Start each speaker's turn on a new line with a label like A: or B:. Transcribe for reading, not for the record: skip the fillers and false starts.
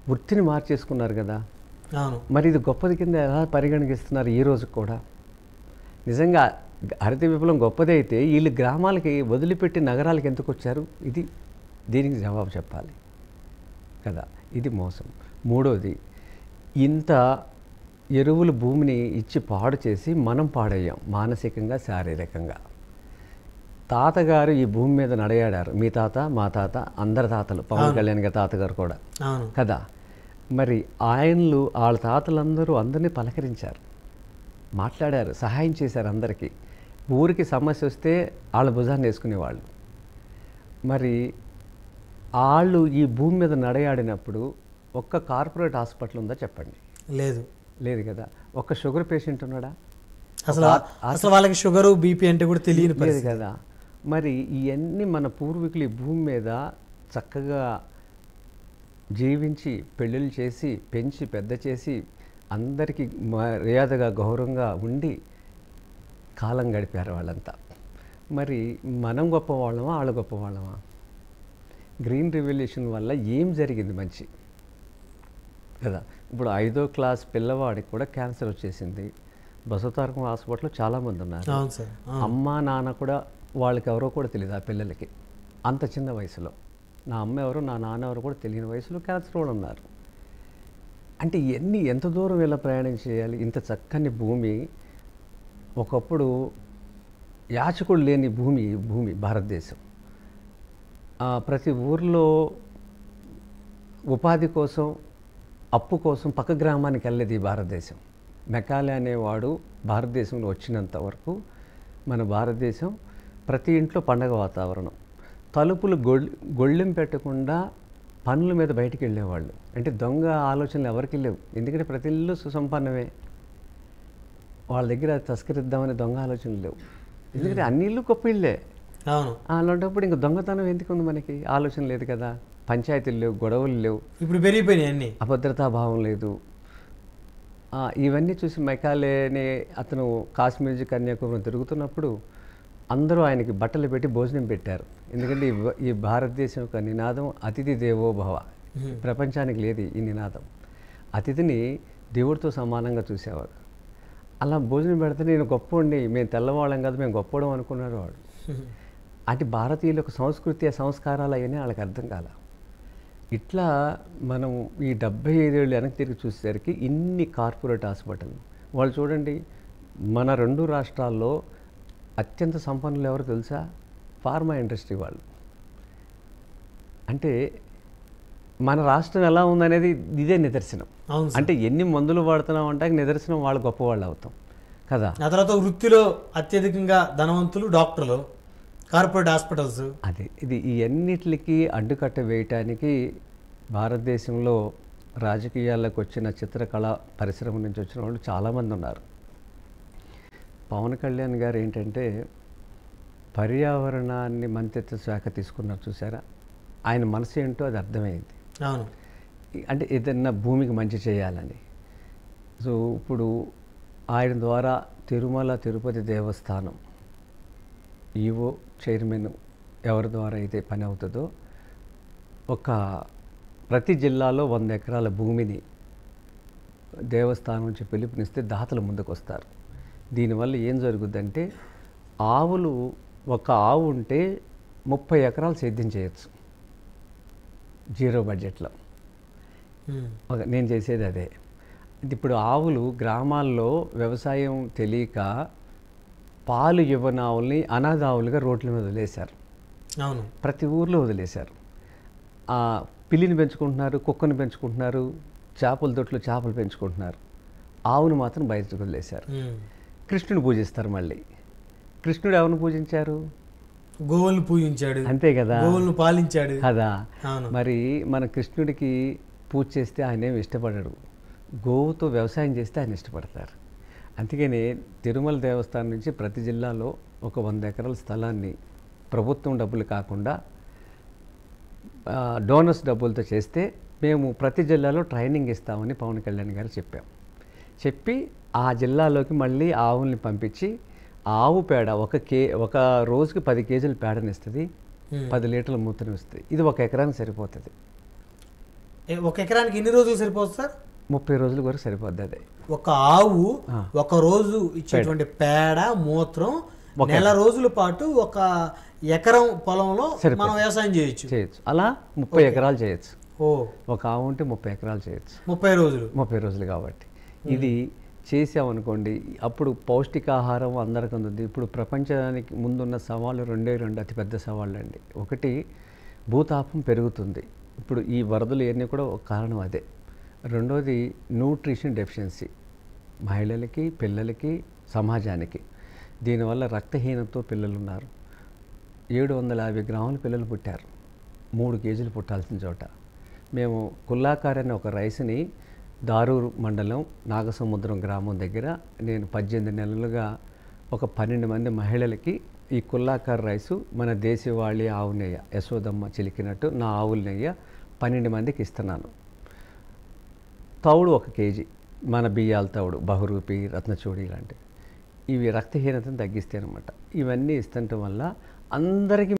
A: వృత్తిని మార్చేసుకున్నారు కదా!
B: అవును.
A: మరి ఇది గొప్పది కింద ఎలా పరిగణిస్తున్నారు ఈ రోజుకి కూడా? నిజంగా హరిత విప్లవం గొప్పదైతే ఈళ్ళు గ్రామాలకి వదిలిపెట్టి నగరాలకి ఎందుకొచ్చారు? దీనికి జవాబు చెప్పాలి కదా! ఇది మోసం. మూడోది, ఇంత ఎరువులు భూమిని ఇచ్చి పాడు చేసి మనం పాడయ్యాం మానసికంగా, శారీరకంగా. తాతగారు ఈ భూమి మీద నడయాడారు. మీ తాత, మా తాత, అందరి తాతలు, పవన్ కళ్యాణ్ గారి తాతగారు కూడా
B: అవును.
A: కదా! మరి వాళ్ళ తాతలందరూ అందరినీ పలకరించారు, మాట్లాడారు, సహాయం చేశారు అందరికీ. ఊరికి సమస్య వస్తే వాళ్ళ భుజాన్ని వేసుకునేవాళ్ళు. మరి వాళ్ళు ఈ భూమి మీద నడయాడినప్పుడు ఒక్క కార్పొరేట్ హాస్పిటల్ ఉందా చెప్పండి?
B: లేదు.
A: లేదు కదా. ఒక్క షుగర్ పేషెంట్ ఉన్నాడా?
B: అసలు వాళ్ళకి షుగరు, బీపీ అంటే కూడా తెలియని
A: లేదు
B: పరిస్థితి
A: కదా. మరి ఇవన్నీ మన పూర్వీకులు ఈ భూమి మీద చక్కగా జీవించి పెళ్ళిళ్ళు చేసి పెంచి పెద్ద చేసి అందరికీ మర్యాదగా గౌరవంగా ఉండి కాలం గడిపారు వాళ్ళంతా. మరి మనం గొప్పవాళ్ళమా, వాళ్ళు గొప్పవాళ్ళమా? గ్రీన్ రెవల్యూషన్ వల్ల ఏం జరిగింది మంచి కదా? ఇప్పుడు 5వ క్లాస్ పిల్లవాడికి కూడా క్యాన్సర్ వచ్చేసింది. బసవతారకం హాస్పిటల్లో చాలామంది ఉన్నారు.
B: అవును సార్.
A: అమ్మ నాన్న కూడా వాళ్ళకి ఎవరో కూడా తెలియదు ఆ పిల్లలకి. అంత చిన్న వయసులో నా అమ్మ ఎవరు, నా నాన్న ఎవరు కూడా తెలియని వయసులో క్యాన్సర్ కూడా ఉన్నారు. అంటే ఎంత దూరం ఇలా ప్రయాణం చేయాలి? ఇంత చక్కని భూమి, ఒకప్పుడు యాచకుడు లేని భూమి భారతదేశం. ప్రతి ఊర్లో ఉపాధి కోసం, అప్పు కోసం పక్క గ్రామానికి వెళ్ళేది ఈ భారతదేశం. మెకాలే అనేవాడు భారతదేశంలో వచ్చినంత వరకు మన భారతదేశం ప్రతి ఇంట్లో పండగ వాతావరణం. తలుపులు గొళ్ళెం పెట్టకుండా పనుల మీద బయటికి వెళ్ళేవాళ్ళు. అంటే దొంగ ఆలోచనలు ఎవరికి లేవు, ఎందుకంటే ప్రతి ఇల్లు సుసంపన్నమే. వాళ్ళ దగ్గర తస్కరిద్దామని దొంగ ఆలోచనలు లేవు, ఎందుకంటే అన్ని ఇల్లు గొప్ప ఇళ్ళే. అలాంటప్పుడు ఇంకా దొంగతనం ఎందుకుంది మనకి? ఆలోచన లేదు కదా. పంచాయతీలు లేవు, గొడవలు లేవు,
B: ఇప్పుడు పెరిగిపోయినాయి అన్నీ.
A: అభద్రతాభావం లేదు. ఇవన్నీ చూసి మెకాలేని అతను కాశ్మీర్ కన్యాకుమారి తిరుగుతున్నప్పుడు అందరూ ఆయనకి బట్టలు పెట్టి భోజనం పెట్టారు. ఎందుకంటే ఈ భారతదేశం యొక్క నినాదం అతిథి దేవో భవ. ప్రపంచానికి లేదు ఈ నినాదం. అతిథిని దేవుడితో సమానంగా చూసేవాడు. అలా భోజనం పెడితే నేను గొప్పవాడిని, మేము తెల్లవాళ్ళం కాదు, మేము గొప్పవడం అనుకున్నాడు వాడు. అంటే భారతీయుల యొక్క సంస్కృతి, సంస్కారాలు అవన్నీ వాళ్ళకి అర్థం కాల. ఇట్లా మనం ఈ 75 ఏళ్ళు వెనక్కి తిరిగి చూసేసరికి ఇన్ని కార్పొరేట్ హాస్పిటల్. వాళ్ళు చూడండి, మన 2 రాష్ట్రాల్లో అత్యంత సంపన్నులు ఎవరు తెలుసా? ఫార్మా ఇండస్ట్రీ వాళ్ళు. అంటే మన రాష్ట్రం ఎలా ఉందనేది ఇదే నిదర్శనం. అంటే ఎన్ని మందులు వాడుతున్నాం అంటే నిదర్శనం వాళ్ళు గొప్పవాళ్ళు అవుతాం కదా.
B: ఆ తర్వాత వృత్తిలో అత్యధికంగా ధనవంతులు డాక్టర్లు, కార్పొరేట్ హాస్పిటల్స్.
A: ఈ అన్నిటికి అడ్డుకట్ట వేయటానికి భారతదేశంలో రాజకీయాల్లోకి వచ్చిన చిత్రకళ పరిశ్రమ నుంచి వచ్చిన వాళ్ళు చాలామంది ఉన్నారు. పవన్ కళ్యాణ్ గారు ఏంటంటే పర్యావరణాన్ని మంత్రిత్వ శాఖ తీసుకున్నారు చూసారా? ఆయన మనసు ఏంటో అది అర్థమైంది.
B: అవును.
A: అంటే ఏదన్నా భూమికి మంచి చేయాలని. సో ఇప్పుడు ఆయన ద్వారా తిరుమల తిరుపతి దేవస్థానం ఈవో చైర్మన్ ఎవరి ద్వారా అయితే పని అవుతుందో ప్రతి జిల్లాలో 100 ఎకరాల భూమిని దేవస్థానం నుంచి పిలుపునిస్తే దాతలు ముందుకు వస్తారు. దీనివల్ల ఏం జరుగుద్దంటే ఒక ఆవు ఉంటే 30 ఎకరాలు సేద్యం చేయొచ్చు జీరో బడ్జెట్లో. నేను చేసేది అదే. ఇప్పుడు ఆవులు గ్రామాల్లో వ్యవసాయం తెలియక పాలు ఇవ్వని ఆవుల్ని అనాథ ఆవులుగా రోడ్ల మీద వదిలేశారు.
B: అవును.
A: ప్రతి ఊర్లో వదిలేశారు. పిల్లిని పెంచుకుంటున్నారు, కుక్కను పెంచుకుంటున్నారు, చేపల దొట్లు చేపలు పెంచుకుంటున్నారు. ఆవును మాత్రం బయటకు వదిలేశారు. కృష్ణుని పూజిస్తారు. మళ్ళీ కృష్ణుడు ఎవరిని పూజించారు?
B: గోవులను పూజించాడు.
A: అంతే కదా,
B: గోవులను పాలించాడు
A: కదా. మరి మన కృష్ణుడికి పూజ చేస్తే ఆయన ఏమి ఇష్టపడడు, గోవుతో వ్యవసాయం చేస్తే ఆయన ఇష్టపడతారు. అందుకని తిరుమల దేవస్థానం నుంచి ప్రతి జిల్లాలో ఒక 100 ఎకరాల స్థలాన్ని ప్రభుత్వం డబ్బులు కాకుండా డోనర్స్ డబ్బులతో చేస్తే మేము ప్రతి జిల్లాలో ట్రైనింగ్ ఇస్తామని పవన్ కళ్యాణ్ గారు చెప్పి ఆ జిల్లాలోకి మళ్ళీ ఆవుల్ని పంపించి ఆవు పేడ ఒక రోజుకి 10 కేజీల పేడని ఇస్తుంది, 10 లీటర్ల మూతని ఇస్తుంది. ఇది 1 ఎకరానికి సరిపోతుంది.
B: ఒక ఎకరానికి ఎన్ని రోజులు సరిపోతుంది సార్?
A: 30 రోజుల వరకు సరిపోద్ది అది.
B: ఒక ఆవు ఒక రోజు ఇచ్చేటువంటి పేడ మూత్రం నెల రోజుల పాటు ఒక ఎకరం పొలంలో మనం వ్యవసాయం చేయొచ్చు.
A: అలా 30 ఎకరాలు చేయొచ్చు. ఒక ఆవు ఉంటే 30 ఎకరాలు చేయొచ్చు 30 రోజులు కాబట్టి. ఇది చేసామనుకోండి, అప్పుడు పౌష్టికాహారం అందరికీ అందుతుంది. ఇప్పుడు ప్రపంచానికి ముందున్న సవాళ్ళు రెండు అతిపెద్ద సవాళ్ళు అండి. ఒకటి భూతాపం పెరుగుతుంది, ఇప్పుడు ఈ వరదలు ఇవన్నీ కూడా ఒక కారణం అదే. రెండోది న్యూట్రిషన్ డెఫిషియన్సీ మహిళలకి, పిల్లలకి, సమాజానికి. దీనివల్ల రక్తహీనతతో పిల్లలు ఉన్నారు. 750 గ్రాముల పిల్లలు పుట్టారు 3 కేజీలు పుట్టాల్సిన చోట. మేము కుల్లాకార్ అనే ఒక రైస్ని దారూరు మండలం నాగసముద్రం గ్రామం దగ్గర నేను 18 నెలలుగా ఒక 12 మంది మహిళలకి ఈ కుల్లాకార్ రైసు మన దేశవాళీ ఆవు నెయ్య యశోదమ్మ చిలికినట్టు నా ఆవుల నెయ్య 12 మందికి ఇస్తున్నాను. తౌడు 1 కేజీ, మన బియ్యాల తౌడు, బహురూపి, రత్నచూడి లాంటివి. ఇవి రక్తహీనతను తగ్గిస్తాయి అన్నమాట. ఇవన్నీ ఇస్తుండటం వల్ల అందరికీ